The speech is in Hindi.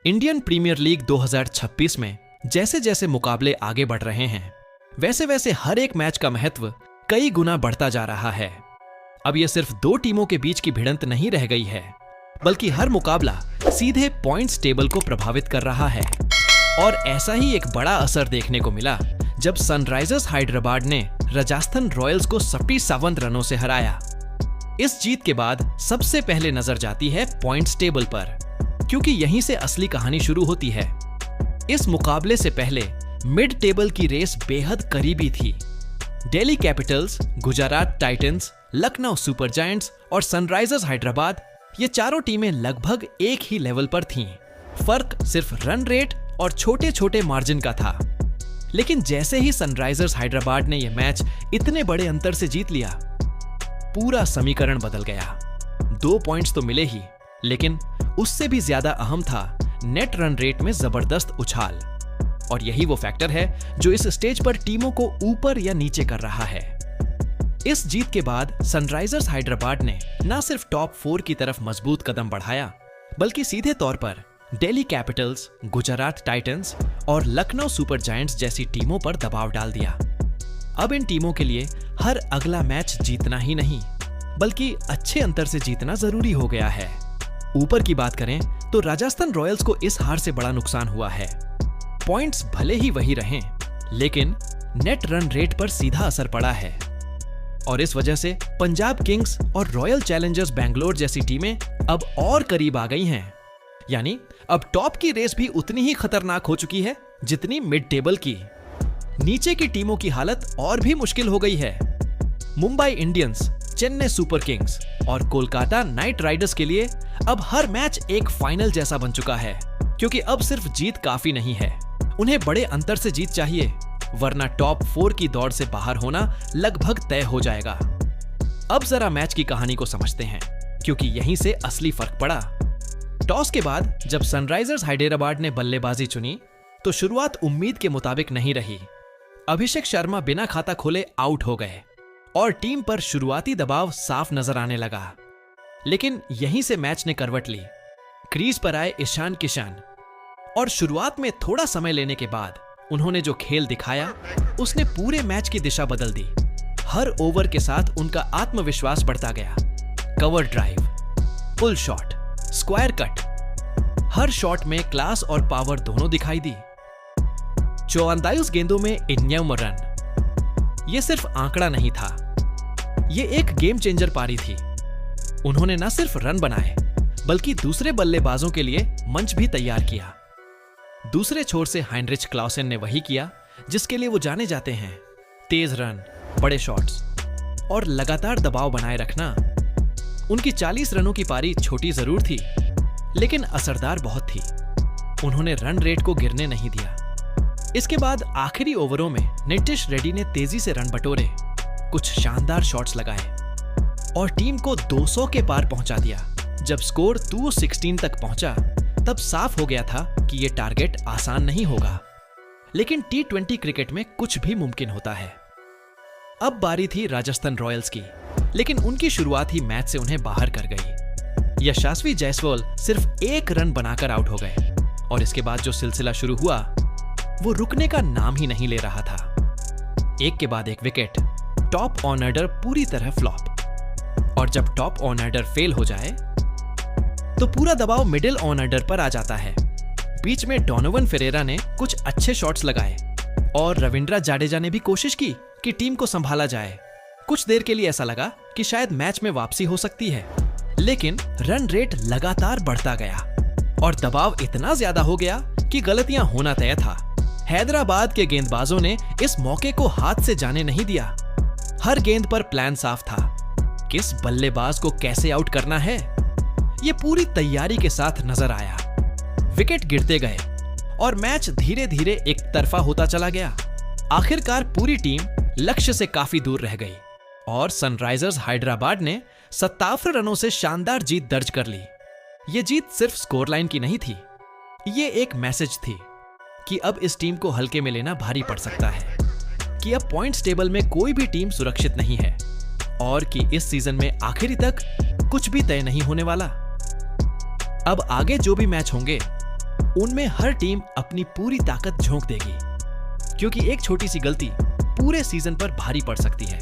इंडियन प्रीमियर लीग 2026 में जैसे जैसे मुकाबले आगे बढ़ रहे हैं, वैसे वैसे हर एक मैच का महत्व कई गुना बढ़ता जा रहा है। अब यह सिर्फ दो टीमों के बीच की भिड़ंत नहीं रह गई है, बल्कि हर मुकाबला सीधे पॉइंट्स टेबल को प्रभावित कर रहा है। और ऐसा ही एक बड़ा असर देखने को मिला जब सनराइजर्स हैदराबाद ने राजस्थान रॉयल्स को 57 रनों से हराया। इस जीत के बाद सबसे पहले नजर जाती है पॉइंट्स टेबल पर, क्योंकि यहीं से असली कहानी शुरू होती है। इस मुकाबले से पहले मिड टेबल की रेस बेहद करीबी थी। Delhi Capitals, Gujarat Titans, Lucknow super giants और सनराइजर्स हैदराबाद, ये चारों टीमें लगभग एक ही लेवल पर थीं। फर्क सिर्फ रन रेट और छोटे छोटे मार्जिन का था। लेकिन जैसे ही सनराइजर्स हैदराबाद ने यह मैच इतने बड़े अंतर से जीत लिया, पूरा समीकरण बदल गया। 2 पॉइंट्स तो मिले ही, लेकिन उससे भी ज्यादा अहम था नेट रन रेट में जबरदस्त उछाल। और यही वो फैक्टर है जो इस स्टेज पर टीमों को ऊपर या नीचे कर रहा है। इस जीत के बाद सनराइजर्स हैदराबाद ने न सिर्फ टॉप 4 की तरफ मजबूत कदम बढ़ाया, बल्कि सीधे तौर पर दिल्ली कैपिटल्स, गुजरात टाइटंस और लखनऊ सुपर जायंट्स जैसी टीमों पर दबाव डाल दिया। अब इन टीमों के लिए हर अगला मैच जीतना ही नहीं, बल्कि अच्छे अंतर से जीतना जरूरी हो गया है। ऊपर की बात करें तो राजस्थान रॉयल्स को इस हार से बड़ा नुकसान हुआ है। पॉइंट्स भले ही वही रहें, लेकिन नेट रन रेट पर सीधा असर पड़ा है। और इस वजह से पंजाब किंग्स और रॉयल चैलेंजर्स बेंगलोर जैसी टीमें अब और करीब आ गई हैं। यानी अब टॉप की रेस भी उतनी ही खतरनाक हो चुकी है जितनी मिड टेबल की। नीचे की टीमों की हालत और भी मुश्किल हो गई है। Mumbai Indians, Chennai super Kings और कोलकाता नाइट राइडर्स के लिए अब हर मैच एक फाइनल जैसा बन चुका है, क्योंकि अब सिर्फ जीत काफी नहीं है, उन्हें बड़े अंतर से जीत चाहिए, वरना टॉप 4 की दौड़ से बाहर होना लगभग तय हो जाएगा। अब जरा मैच की कहानी को समझते हैं, क्योंकि यहीं से असली फर्क पड़ा। टॉस के बाद जब सनराइजर्स हैदराबाद ने बल्लेबाजी चुनी, तो शुरुआत उम्मीद के मुताबिक नहीं रही। अभिषेक शर्मा बिना खाता खोले आउट हो गए और टीम पर शुरुआती दबाव साफ नजर आने लगा। लेकिन यहीं से मैच ने करवट ली। क्रीज पर आए ईशान किशन और शुरुआत में थोड़ा समय लेने के बाद उन्होंने जो खेल दिखाया, उसने पूरे मैच की दिशा बदल दी। हर ओवर के साथ उनका आत्मविश्वास बढ़ता गया। Cover drive, pull shot, square cut, हर शॉट में क्लास और पावर दोनों दिखाई दी। 54 गेंदों में 91 रन, ये सिर्फ आंकड़ा नहीं था, ये एक गेम चेंजर पारी थी। उन्होंने न सिर्फ रन बनाए, बल्कि दूसरे बल्लेबाजों के लिए मंच भी तैयार किया। दूसरे छोर से हाइनरिच क्लाउसेन ने वही किया जिसके लिए वो जाने जाते हैं, तेज रन, बड़े शॉट्स और लगातार दबाव बनाए रखना। उनकी 40 रनों की पारी छोटी जरूर थी, लेकिन असरदार बहुत थी। उन्होंने रन रेट को गिरने नहीं दिया। इसके बाद आखिरी ओवरों में नीतीश रेड्डी ने तेजी से रन बटोरे, कुछ शानदार शॉट्स लगाए और टीम को 200 के पार पहुंचा दिया। जब स्कोर 216 तक पहुंचा, तब साफ हो गया था कि यह टारगेट आसान नहीं होगा। लेकिन T20 क्रिकेट में कुछ भी मुमकिन होता है। अब बारी थी राजस्थान रॉयल्स की, लेकिन उनकी शुरुआत ही मैच से उन्हें बाहर कर गई। यशस्वी जायसवाल सिर्फ 1 रन बनाकर आउट हो गए और इसके बाद जो सिलसिला शुरू हुआ, वो रुकने का नाम ही नहीं ले रहा था। एक के बाद एक विकेट, टॉप ऑर्डर पूरी तरह फ्लॉप। और जब टॉप ऑर्डर फेल हो जाए, तो पूरा दबाव मिडिल ऑर्डर पर आ जाता है। बीच में डोनोवन फेरेरा ने कुछ अच्छे शॉट्स लगाए और रविंद्र जाडेजा ने भी कोशिश की कि टीम को संभाला जाए। कुछ देर के लिए ऐसा लगा कि शायद मैच में वापसी हो सकती है, लेकिन रन रेट लगातार बढ़ता गया और दबाव इतना ज्यादा हो गया कि गलतियां होना तय था। हैदराबाद के गेंदबाजों ने इस मौके को हाथ से जाने नहीं दिया। हर गेंद पर प्लान साफ था, किस बल्लेबाज को कैसे आउट करना है, ये पूरी तैयारी के साथ नजर आया। विकेट गिरते गए और मैच धीरे धीरे एक तरफा होता चला गया। आखिरकार पूरी टीम लक्ष्य से काफी दूर रह गई और सनराइजर्स हैदराबाद ने 57 रनों से शानदार जीत दर्ज कर ली। ये जीत सिर्फ स्कोर लाइन की नहीं थी, ये एक मैसेज थी कि अब इस टीम को हल्के में लेना भारी पड़ सकता है, कि अब पॉइंट्स टेबल में कोई भी टीम सुरक्षित नहीं है और कि इस सीजन में आखिरी तक कुछ भी तय नहीं होने वाला। अब आगे जो भी मैच होंगे, उनमें हर टीम अपनी पूरी ताकत झोंक देगी, क्योंकि एक छोटी सी गलती पूरे सीजन पर भारी पड़ सकती है।